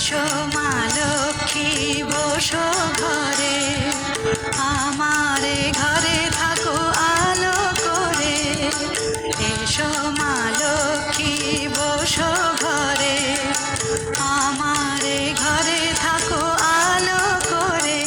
এসো মা লক্ষ্মী বসো ঘরে, আমারে ঘরে থাকো আলো করে। এসো মা লক্ষ্মী বসো ঘরে, আমারে ঘরে থাকো আলো করে।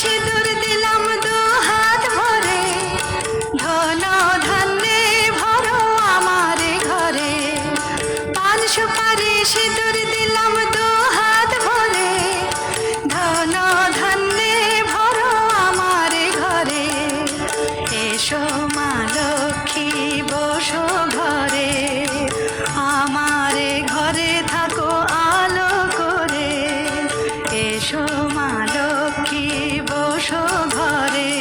সিঁদুর দিলাম দু হাত ভরে, ধন ধান্যে ভরো আমারে ঘরে। পান সুপারি সিঁদুর দিলাম দু হাত ভরে, ধন ধান্যে ভরো আমারে ঘরে। এসো মা লক্ষ্মী বসো ঘরে, আমারে ঘরে থাকো আলো করে। এসো মা লক্ষ্মী বসো ঘরে,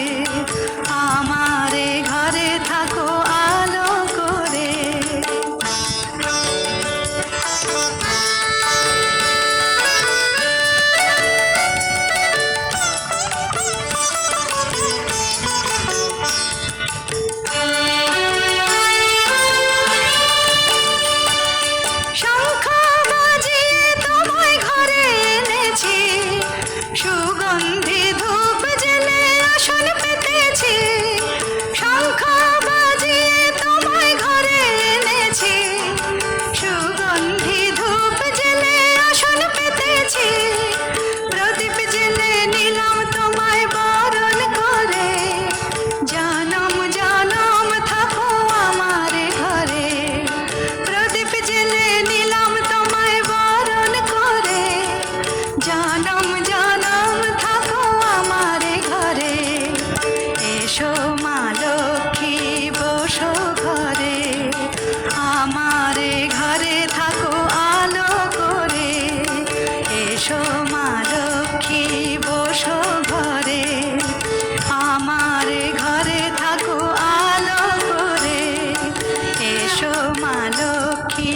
আমারে ঘরে থাকো আলো করে। শঙ্খ বাজিয়ে তোমায় ঘরে এনেছি, সুগন্ধি ধূপ জেলে আসন পেতেছি। শঙ্খ বাজিয়ে তোমায় ঘরে এনেছি, সুগন্ধি ধূপ জেলে আসন পেতেছি। প্রদীপ জেলে নিলাম তোমায় বরণ করে, জনম জনম থাকো আমারে ঘরে। প্রদীপ জেলে নিলাম তোমায় বরণ করে, জনম জনম থাকো আমারে ঘরে। এসো মা লক্ষ্মী বসো ঘরে, আমারে ঘরে থাকো আলো করে। এসো মা লক্ষ্মী বসো ঘরে, আমারে ঘরে থাকো আলো করে। এসো মা লক্ষ্মী